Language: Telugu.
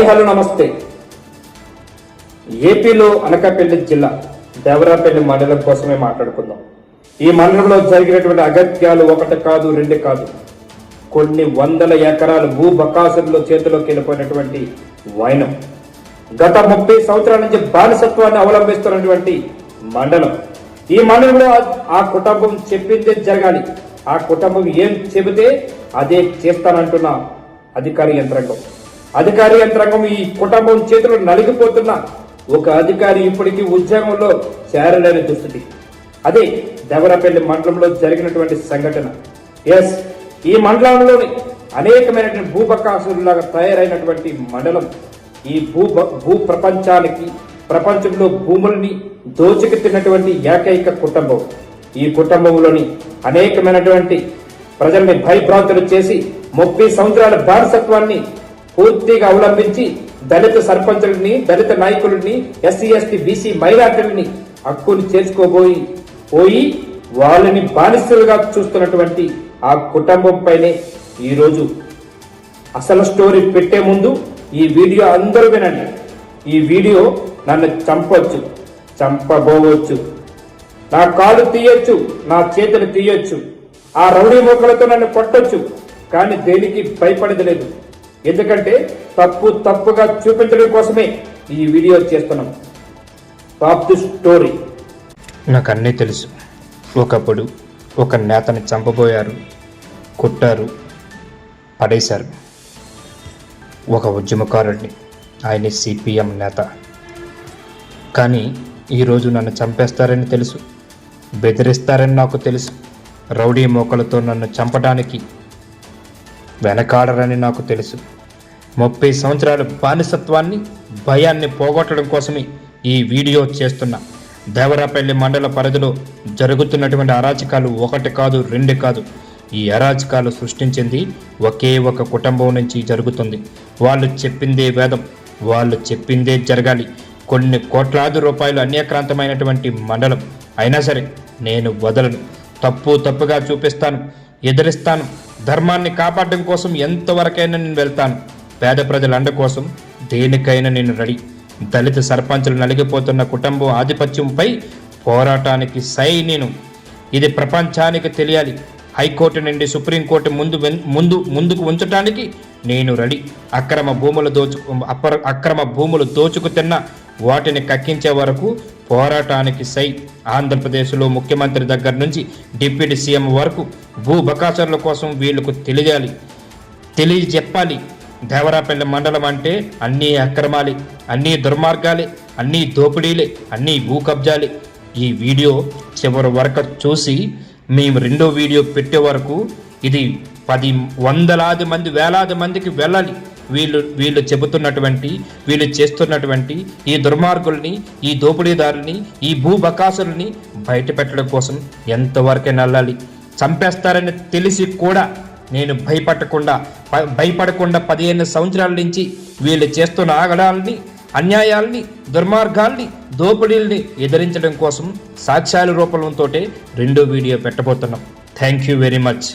హాయ్ హలో నమస్తే. ఏపీలో అనకాపల్లి జిల్లా దేవరాపల్లి మండలం కోసమే మాట్లాడుకుందాం. ఈ మండలంలో జరిగినటువంటి అగత్యాలు ఒకటి కాదు, రెండు కాదు, కొన్ని వందల ఎకరాలు భూ బకాసుల్లో చేతిలోకి వెళ్ళిపోయినటువంటి వైనం. గత 30 సంవత్సరాల నుంచి బానిసత్వాన్ని అవలంబిస్తున్నటువంటి మండలం. ఈ మండలంలో ఆ కుటుంబం చెప్పిందే జరగాలి. ఆ కుటుంబం ఏం చెబితే అదే చేస్తానంటున్న అధికారి యంత్రాంగం ఈ కుటుంబం చేతులు నలిగిపోతున్న ఒక అధికారి ఇప్పటికీ ఉద్యోగంలో చేరలేని దుస్థితి. అదే దేవరాపల్లి మండలంలో జరిగినటువంటి సంఘటన. ఈ మండలంలోని అనేకమైనటువంటి భూబకాసులాగా తయారైనటువంటి మండలం. ఈ భూ ప్రపంచంలో భూముల్ని దోచుకు తిన్నటువంటి ఏకైక కుటుంబం. ఈ కుటుంబంలోని అనేకమైనటువంటి ప్రజల్ని భయభ్రాంతులు చేసి 30 సంవత్సరాల బానిసత్వాన్ని పూర్తిగా అవలంబించి దళిత సర్పంచులని, దళిత నాయకులని, ఎస్సీ ఎస్టీ బీసీ మైనార్టీలని హక్కుని చేర్చుకోబోయి వాళ్ళని బానిసలుగా చూస్తున్నటువంటి ఆ కుటుంబం పైనే ఈరోజు అసలు స్టోరీ పెట్టే ముందు ఈ వీడియో అందరూ వినండి. ఈ వీడియో నన్ను చంపబోవచ్చు, నా కాలు తీయొచ్చు, నా చేతులు తీయొచ్చు, ఆ రౌడీ మోకలతో నన్ను కొట్టొచ్చు, కానీ దేనికి భయపడేది లేదు. ఎందుకంటే తప్పుగా చూపించడం కోసమే ఈ వీడియో చేస్తున్నాం. Top the story. నాకు అన్నీ తెలుసు. ఒకప్పుడు ఒక నేతని చంపబోయారు, కొట్టారు, పడేశారు. ఒక ఉద్యమకారుడిని, ఆయన సిపిఎం నేత. కానీ ఈరోజు నన్ను చంపేస్తారని తెలుసు, బెదిరిస్తారని నాకు తెలుసు. రౌడీ మోకలతో నన్ను చంపడానికి వెనకాడరని నాకు తెలుసు. 30 సంవత్సరాల బానిసత్వాన్ని, భయాన్ని పోగొట్టడం కోసమే ఈ వీడియో చేస్తున్నా. దేవరాపల్లి మండల పరిధిలో జరుగుతున్నటువంటి అరాచకాలు ఒకటి కాదు, రెండు కాదు. ఈ అరాచకాలు సృష్టించింది ఒకే ఒక కుటుంబం నుంచి జరుగుతుంది. వాళ్ళు చెప్పిందే వేదం, వాళ్ళు చెప్పిందే జరగాలి. కొన్ని కోట్లాది రూపాయలు అన్యాక్రాంతమైనటువంటి మండలం అయినా సరే నేను వదలను. తప్పుగా చూపిస్తాను, ఎదిరిస్తాను. ధర్మాన్ని కాపాడడం కోసం ఎంతవరకైనా నేను వెళ్తాను. పేద ప్రజల అండ కోసం దేనికైనా నేను రెడీ. దళిత సర్పంచులు నలిగిపోతున్న కుటుంబం ఆధిపత్యంపై పోరాటానికి నేను. ఇది ప్రపంచానికి తెలియాలి. హైకోర్టు నుండి సుప్రీంకోర్టు ముందుకు ఉంచడానికి నేను రెడీ. అక్రమ భూములు దోచుకు తిన్న వాటిని కక్కించే వరకు పోరాటానికి ఆంధ్రప్రదేశ్లో ముఖ్యమంత్రి దగ్గర నుంచి డిప్యూటీ సీఎం వరకు భూ బకాసుల కోసం వీళ్లకు తెలియజెప్పాలి. దేవరాపల్లి మండలం అంటే అన్నీ అక్రమాలే, అన్నీ దుర్మార్గాలే, అన్నీ దోపిడీలే, అన్నీ భూ కబ్జాలే. ఈ వీడియో చివరి వరకు చూసి మేము రెండో వీడియో పెట్టే వరకు ఇది 10 వందలాది మంది, వేలాది మందికి వెళ్ళాలి. వీళ్ళు చెబుతున్నటువంటి, వీళ్ళు చేస్తున్నటువంటి ఈ దుర్మార్గుల్ని, ఈ దోపిడీదారుల్ని, ఈ భూ బకాసుల్ని బయట పెట్టడం కోసం ఎంతవరకైనా వెళ్ళాలి. చంపేస్తారని తెలిసి కూడా నేను భయపడకుండా 15 సంవత్సరాల నుంచి వీళ్ళు చేస్తున్న ఆగడాలని, అన్యాయాల్ని, దుర్మార్గాల్ని, దోపిడీల్ని ఎదిరించడం కోసం సాక్ష్యాల రూపంతో రెండో వీడియో పెట్టబోతున్నాం. Thank you very much.